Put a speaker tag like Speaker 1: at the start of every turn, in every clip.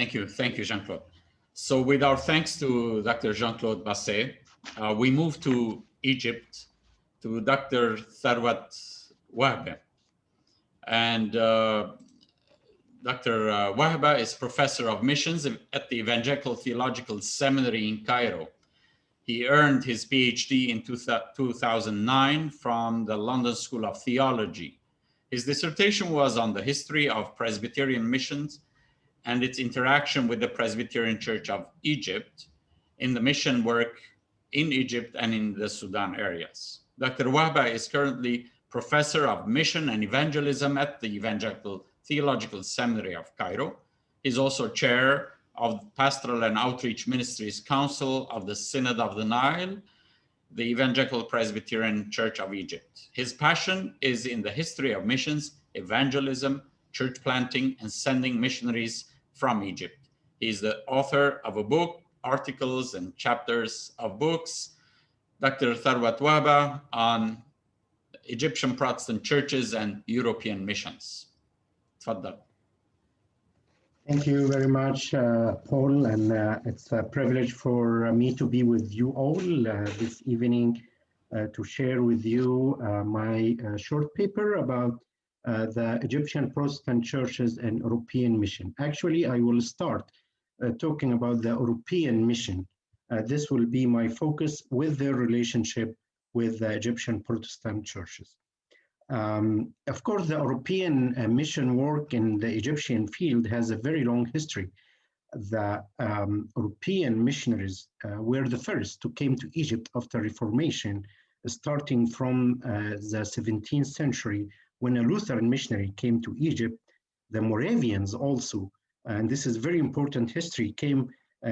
Speaker 1: Thank you, Jean-Claude. So with our thanks to Dr. Jean-Claude Basset, we move to Egypt to Dr. Tharwat Wahba. And Dr. Wahba is professor of missions at the Evangelical Theological Seminary in Cairo. He earned his Ph.D. in 2009 from the London School of Theology. His dissertation was on the history of Presbyterian missions and its interaction with the Presbyterian Church of Egypt in the mission work in Egypt and in the Sudan areas. Dr. Wahba is currently professor of mission and evangelism at the Evangelical Theological Seminary of Cairo. He's also chair of Pastoral and Outreach Ministries Council of the Synod of the Nile, the Evangelical Presbyterian Church of Egypt. His passion is in the history of missions, evangelism, church planting, and sending missionaries from Egypt. He is the author of a book, articles, and chapters of books, Dr. Tharwat Wahba, on Egyptian Protestant churches and European missions. Tfaddal.
Speaker 2: Thank you very much, Paul, and it's a privilege for me to be with you all this evening to share with you my short paper about the Egyptian Protestant churches and European mission. Actually, I will start talking about the European mission. This will be my focus with their relationship with the Egyptian Protestant churches. Of course, the European mission work in the Egyptian field has a very long history. The European missionaries were the first to came to Egypt after Reformation, starting from the 17th century when a Lutheran missionary came to Egypt. The Moravians also, and this is very important history, came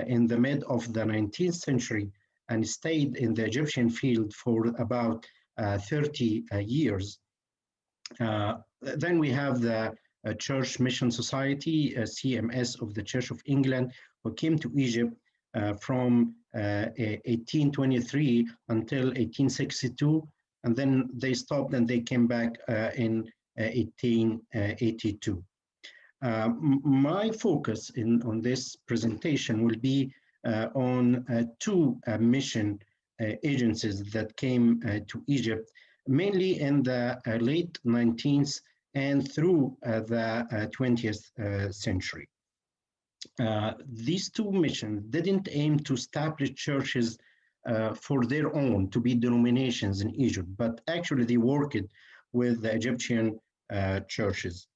Speaker 2: in the mid of the 19th century and stayed in the Egyptian field for about 30 years. Then we have the Church Mission Society, CMS of the Church of England, who came to Egypt from 1823 until 1862, and then they stopped and they came back in 1882. My focus on this presentation will be on two mission agencies that came to Egypt, mainly in the late 19th and through the 20th century. These two missions didn't aim to establish churches for their own, to be denominations in Egypt, but actually they worked with the Egyptian churches.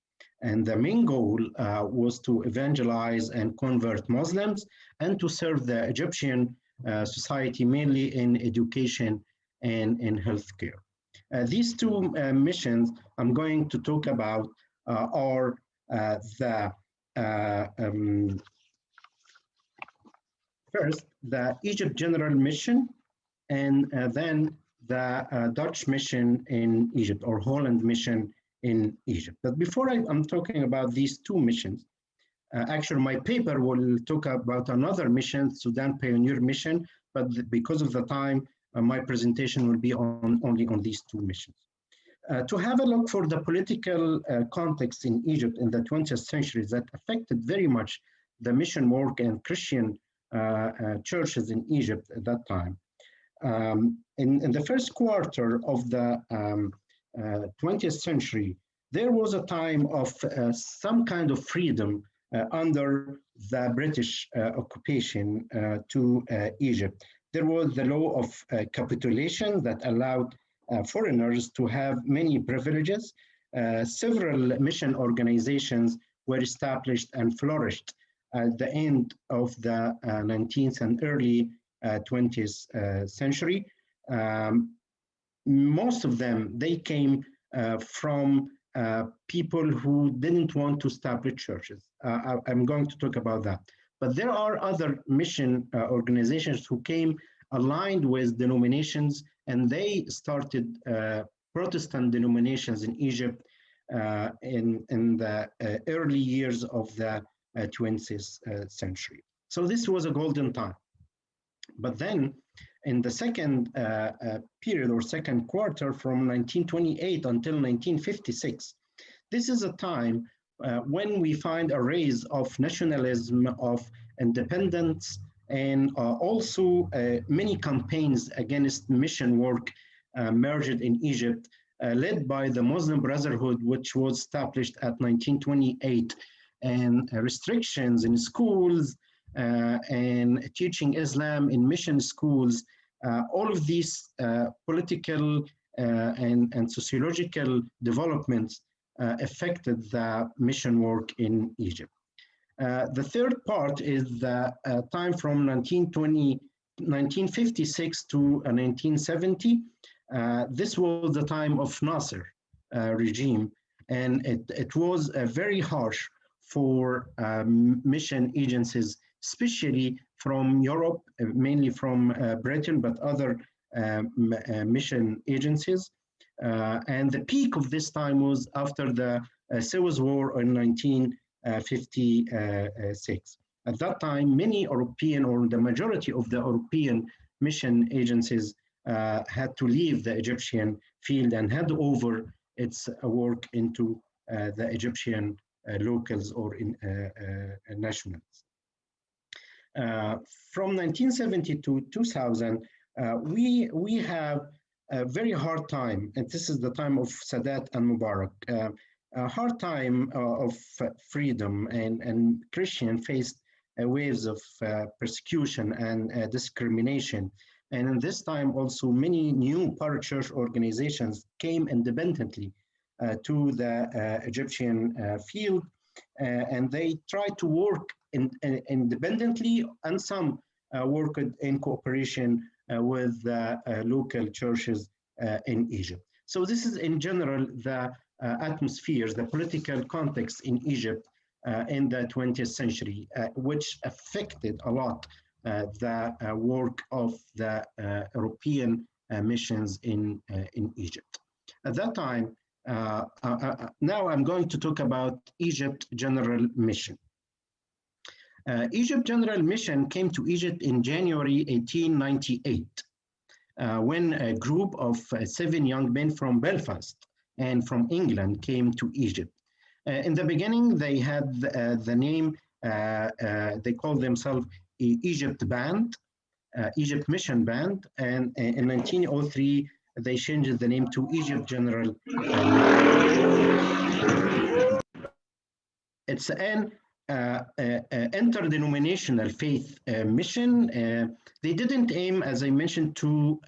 Speaker 2: And the main goal was to evangelize and convert Muslims and to serve the Egyptian society mainly in education and in healthcare. These two missions I'm going to talk about are first, the Egypt General Mission, and then the Dutch Mission in Egypt, or Holland Mission in Egypt. But before I'm talking about these two missions, actually my paper will talk about another mission, Sudan Pioneer Mission, but because of the time, my presentation will be only on these two missions. To have a look for the political context in Egypt in the 20th century that affected very much the mission work and Christian churches in Egypt at that time. In the first quarter of the 20th century, there was a time of some kind of freedom under the British occupation to Egypt. There was the law of capitulation that allowed foreigners to have many privileges. Several mission organizations were established and flourished at the end of the 19th and early 20th century. Most of them, they came from people who didn't want to establish churches. I'm going to talk about that. But there are other mission organizations who came aligned with denominations, and they started Protestant denominations in Egypt in the early years of the 20th century. So this was a golden time. But then in the second period or second quarter from 1928 until 1956, this is a time when we find a rise of nationalism, of independence, and also many campaigns against mission work merged in Egypt, led by the Muslim Brotherhood, which was established at 1928, and restrictions in schools and teaching Islam in mission schools. All of these political and sociological developments affected the mission work in Egypt. The third part is the time from 1956 to 1970. This was the time of Nasser regime, and it was very harsh for mission agencies, especially from Europe, mainly from Britain, but other mission agencies. And the peak of this time was after the Suez War in 1956. At that time, many European, or the majority of the European mission agencies had to leave the Egyptian field and hand over its work into the Egyptian locals or nationals. From 1970 to 2000, we have a very hard time, and this is the time of Sadat and Mubarak, a hard time of freedom, and Christian faced waves of persecution and discrimination. And in this time also many new parachurch organizations came independently to the Egyptian field, and they tried to work independently, and some worked in cooperation with the local churches in Egypt. So this is in general the atmospheres, the political context in Egypt in the 20th century, which affected a lot the work of the European missions in Egypt. At that time, now I'm going to talk about Egypt General Mission. Egypt General Mission came to Egypt in January 1898, when a group of 7 young men from Belfast and from England came to Egypt. In the beginning, they had the name, they called themselves Egypt Band, Egypt Mission Band, and in 1903, they changed the name to Egypt General. It's an interdenominational faith mission. They didn't aim, as I mentioned, to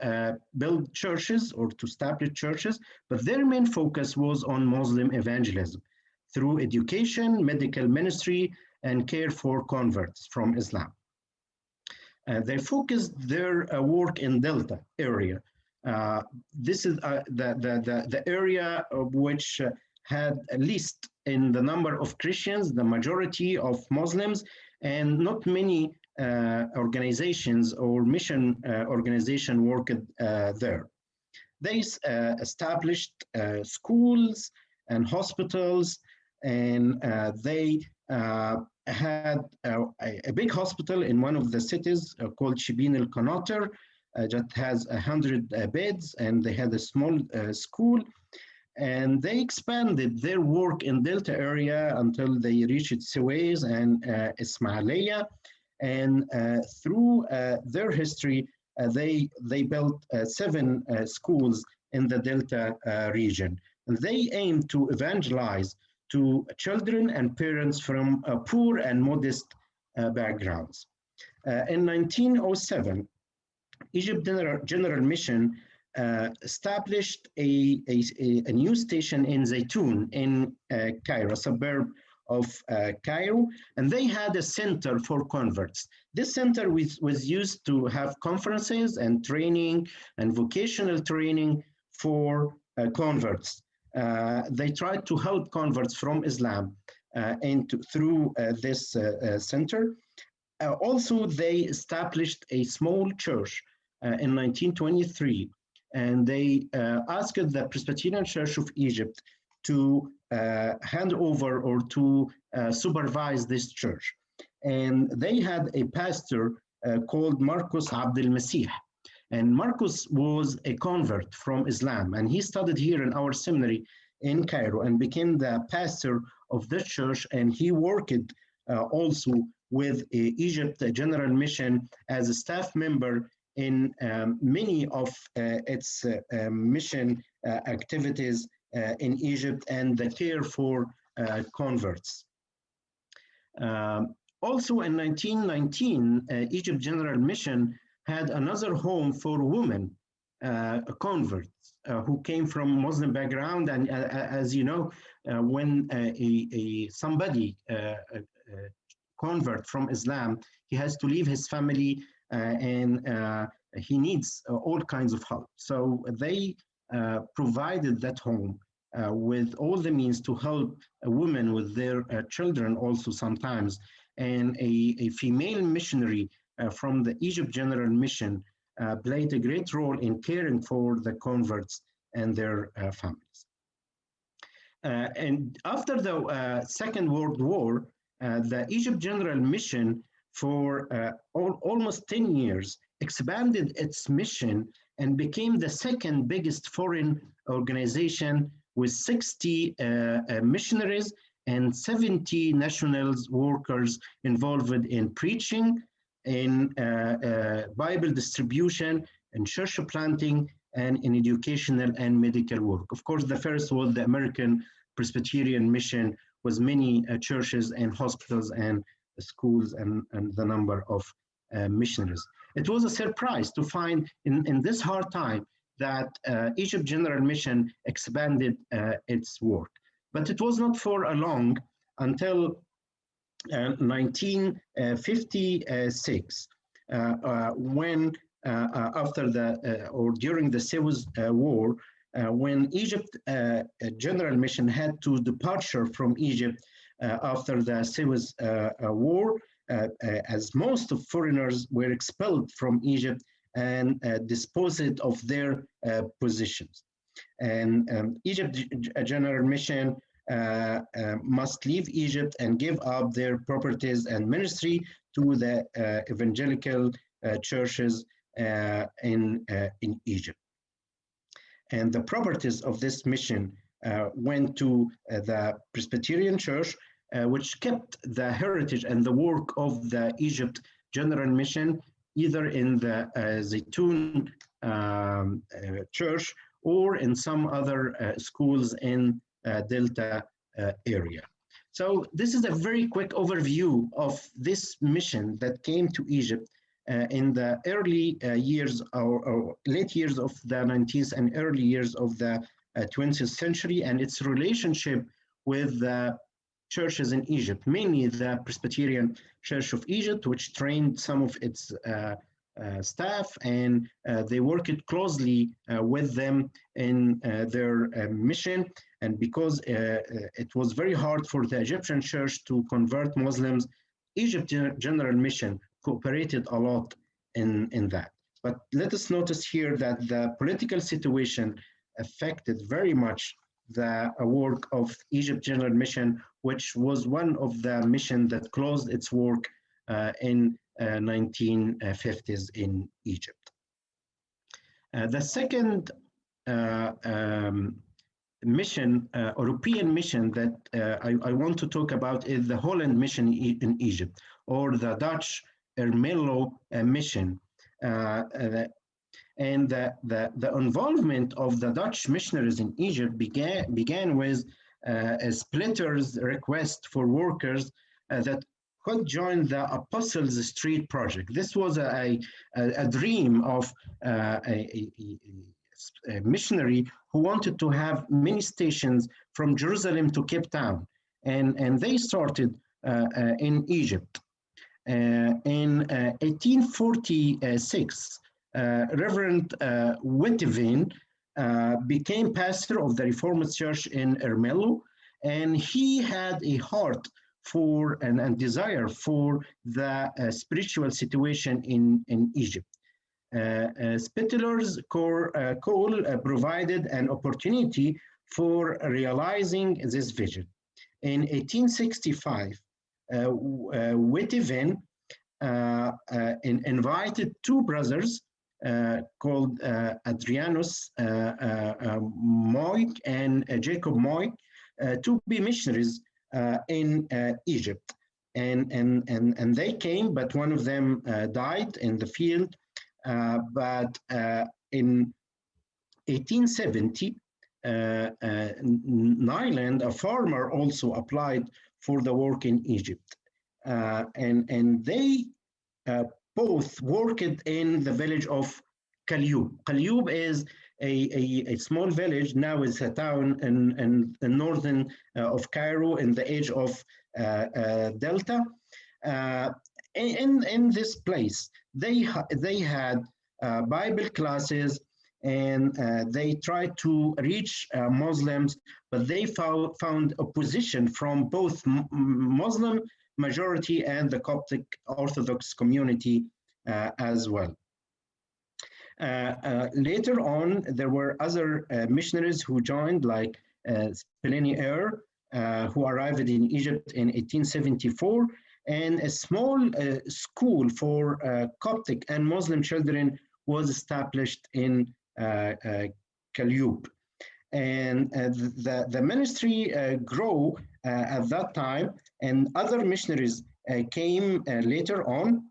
Speaker 2: build churches or to establish churches, but their main focus was on Muslim evangelism through education, medical ministry, and care for converts from Islam. They focused their work in Delta area. This is the area which had least in the number of Christians, the majority of Muslims, and not many organizations or mission organization worked there. They established schools and hospitals, and they had a big hospital in one of the cities called Shibin al-Qanatir that has 100 beds, and they had a small school. And they expanded their work in Delta area until they reached Suez and Ismailia. And through their history, they built 7 schools in the Delta region. And they aimed to evangelize to children and parents from poor and modest backgrounds. In 1907, Egypt General Mission established a new station in Zaytun in Cairo, a suburb of Cairo, and they had a center for converts. This center was used to have conferences and training and vocational training for converts. They tried to help converts from Islam through this center. Also, they established a small church in 1923, and they asked the Presbyterian Church of Egypt to hand over or to supervise this church. And they had a pastor called Marcus Abdel Masih. And Marcus was a convert from Islam, and he studied here in our seminary in Cairo and became the pastor of the church, and he worked also with Egypt General Mission as a staff member in many of its mission activities in Egypt and the care for converts. Also in 1919, Egypt General Mission had another home for women converts who came from Muslim background. And as you know, when somebody convert from Islam, he has to leave his family and he needs all kinds of help. So they provided that home with all the means to help women with their children also sometimes. And a female missionary from the Egypt General Mission played a great role in caring for the converts and their families. And after the Second World War, the Egypt General Mission for almost 10 years expanded its mission and became the second biggest foreign organization with 60 missionaries and 70 nationals workers involved in preaching, in Bible distribution, in church planting, and in educational and medical work. Of course, the first was the American Presbyterian Mission, with many churches and hospitals and schools and the number of missionaries. It was a surprise to find in this hard time that Egypt General Mission expanded its work. But it was not for long until 1956, when after the or during the Civil War, when Egypt General Mission had to departure from Egypt after the Civil War, as most of foreigners were expelled from Egypt and disposed of their positions. And Egypt General Mission must leave Egypt and give up their properties and ministry to the evangelical churches in Egypt. And the properties of this mission went to the Presbyterian Church, which kept the heritage and the work of the Egypt General Mission, either in the Zaytun Church or in some other schools in Delta area. So this is a very quick overview of this mission that came to Egypt in the early years or late years of the 19th and early years of the 20th century, and its relationship with the churches in Egypt, mainly the Presbyterian Church of Egypt, which trained some of its staff, and they worked closely with them in their mission. And because it was very hard for the Egyptian church to convert Muslims, Egypt General Mission cooperated a lot in that. But let us notice here that the political situation affected very much the work of Egypt General Mission, which was one of the missions that closed its work in 1950s in Egypt. The second mission, European mission that I want to talk about is the Holland mission in Egypt, or the Dutch Ermelo mission. And the involvement of the Dutch missionaries in Egypt began with a splitter's request for workers that could join the Apostles' Street project. This was a dream of a missionary who wanted to have many stations from Jerusalem to Cape Town. And they started in Egypt. In 1846, Reverend Witteveen became pastor of the Reformed Church in Ermelo, and he had a heart for and desire for the spiritual situation in Egypt. Spitteler's call provided an opportunity for realizing this vision. In 1865, Witteveen invited two brothers called Adrianus Moik and Jacob Moik to be missionaries in Egypt. And they came, but one of them died in the field. But in 1870, Nyland, a farmer, also applied for the work in Egypt. And they both worked in the village of Qalyub. Qalyub is a small village, now it's a town in the northern of Cairo, in the edge of Delta. In this place, they had Bible classes, and they tried to reach Muslims, but they found opposition from both Muslim majority and the Coptic Orthodox community as well. Later on, there were other missionaries who joined, like Speleni Eyre, who arrived in Egypt in 1874, and a small school for Coptic and Muslim children was established in Qalyub. And the ministry grew at that time, and other missionaries came later on.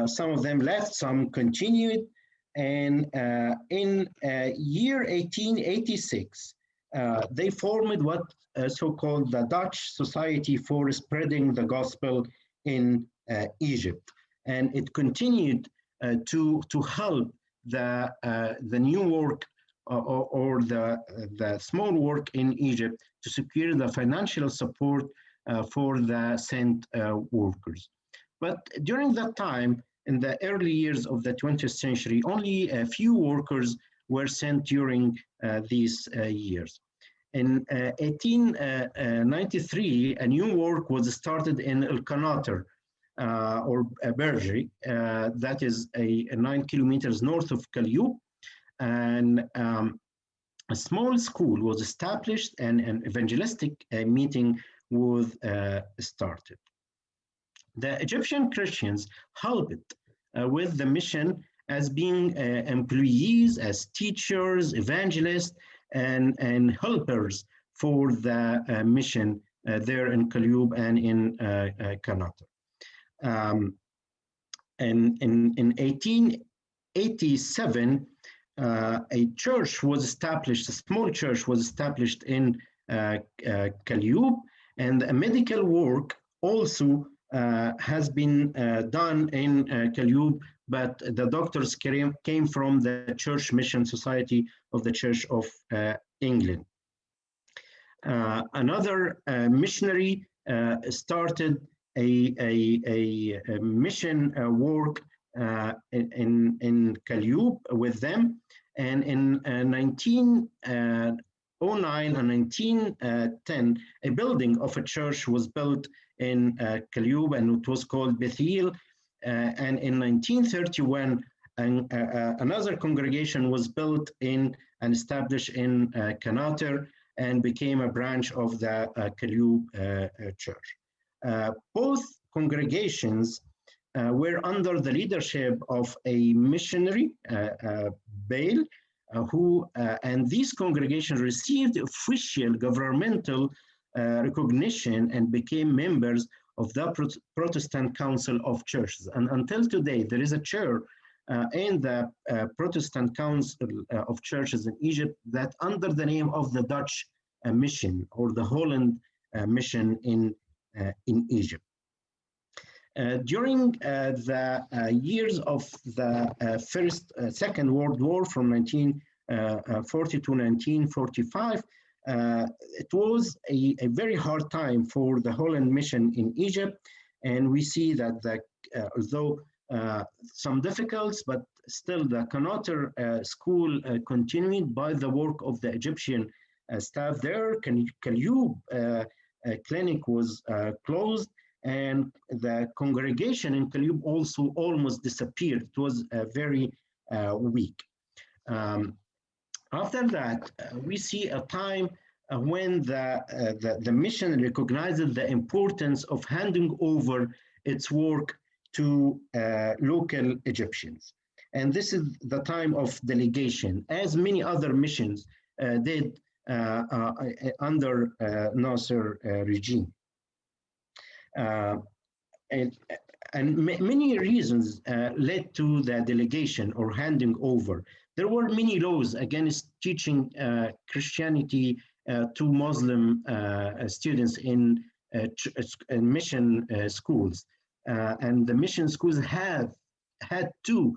Speaker 2: Some of them left, some continued, and in year 1886, they formed what so-called the Dutch Society for Spreading the Gospel in Egypt, and it continued to help the new work or the small work in Egypt to secure the financial support for the sent workers. But during that time, in the early years of the 20th century, only a few workers were sent during these years. In 1893, a new work was started in El Qanater, or Bergerie, that is 9 kilometers north of Qalyub, and a small school was established, and an evangelistic meeting was started. The Egyptian Christians helped with the mission as being employees, as teachers, evangelists, and helpers for the mission there in Qalyub and in Qanater. And in 1887, a church was established, a small church was established in Qalyub, and a medical work also has been done in Qalyub, but the doctors came from the Church Mission Society of the Church of England. Another missionary started a mission work in Qalyub with them, and in 1909 and 1910, a building of a church was built in Qalyub, and it was called Bethel. And in 1931, another congregation was built in and established in Qanater and became a branch of the Qalyub church. Both congregations were under the leadership of a missionary, Bale, and these congregations received official governmental recognition and became members of the Protestant Council of Churches. And until today, there is a chair in the Protestant Council of Churches in Egypt that under the name of the Dutch Mission or the Holland Mission in Egypt. During the years of the Second World War from 1940 to 1945, it was a very hard time for the Holland Mission in Egypt, and we see that although some difficulties, but still the Qanater school continued by the work of the Egyptian staff there. Qalyub clinic was closed, and the congregation in Qalyub also almost disappeared. It was very weak. After that, we see a time when the mission recognizes the importance of handing over its work to local Egyptians. And this is the time of delegation, as many other missions did under Nasser regime. And many reasons led to the delegation or handing over. There were many laws against teaching Christianity to Muslim students in mission schools. And the mission schools had to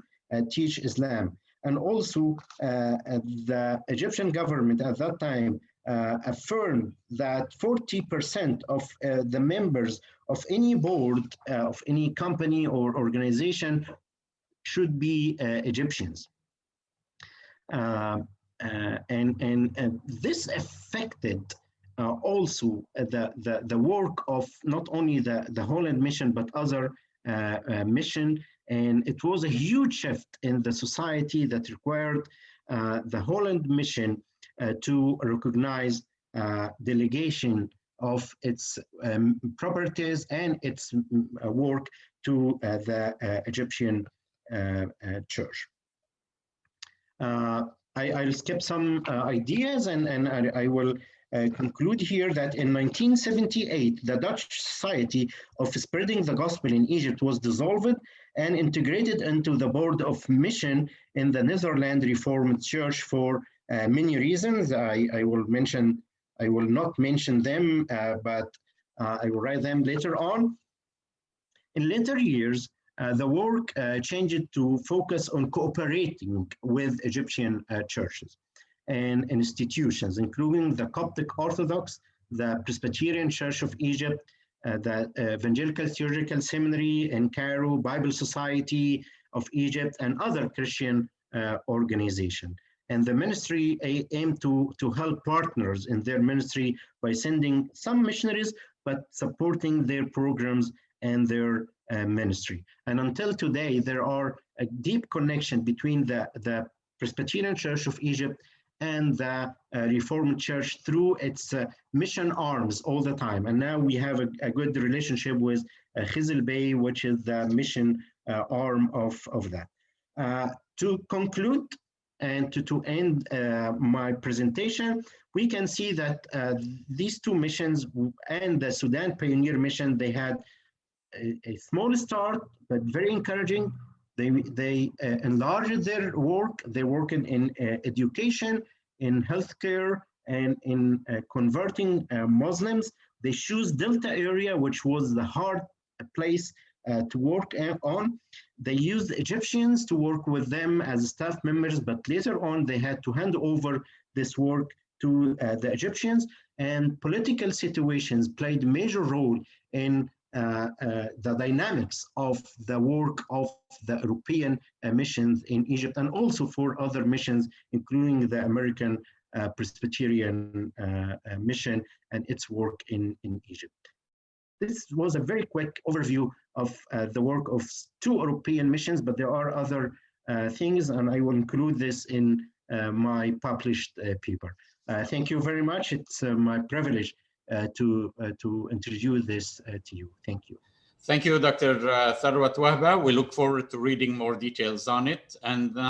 Speaker 2: teach Islam. And also the Egyptian government at that time affirmed that 40% of the members of any board, of any company or organization should be Egyptians. And this affected also the work of not only the Holland mission, but other mission. And it was a huge shift in the society that required the Holland mission to recognize delegation of its properties and its work to the Egyptian church. I'll skip some ideas and I will conclude here that in 1978, the Dutch Society of Spreading the Gospel in Egypt was dissolved and integrated into the Board of Mission in the Netherlands Reformed Church for many reasons. I will not mention them, but I will write them later on. In later years, the work changed to focus on cooperating with Egyptian churches and institutions, including the Coptic Orthodox, the Presbyterian Church of Egypt, the Evangelical Theological Seminary in Cairo, Bible Society of Egypt, and other Christian organizations. And the ministry aimed to help partners in their ministry by sending some missionaries, but supporting their programs and their ministry. And until today, there are a deep connection between the Presbyterian Church of Egypt and the Reformed Church through its mission arms all the time. And now we have a good relationship with Khizel Bey, which is the mission arm of that. To conclude and to end my presentation, we can see that these two missions and the Sudan Pioneer Mission, they had a small start, but very encouraging. They enlarged their work. They work in education, in healthcare, and in converting Muslims. They choose Delta area, which was the hard place to work on. They used Egyptians to work with them as staff members, but later on they had to hand over this work to the Egyptians, and political situations played a major role in the dynamics of the work of the European missions in Egypt, and also for other missions, including the American Presbyterian Mission and its work in Egypt. This was a very quick overview of the work of two European missions, but there are other things, and I will include this in my published paper. Thank you very much. It's my privilege to introduce this to you. Thank you.
Speaker 1: Thank you, Dr. Tharwat Wahba. We look forward to reading more details on it. And